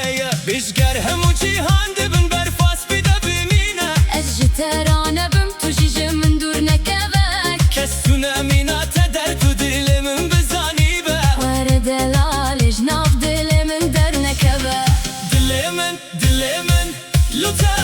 هەیە بێژگەر هەموو جیهان دەبن بەرفاس پێدا بمینە Ez ji terane bim tu jî ji min dûr nekeve کەس تو نەمیناتە دەرد و dilê min bizanîbe Were delalê ji nav dilê min dernekeve dilê min lu te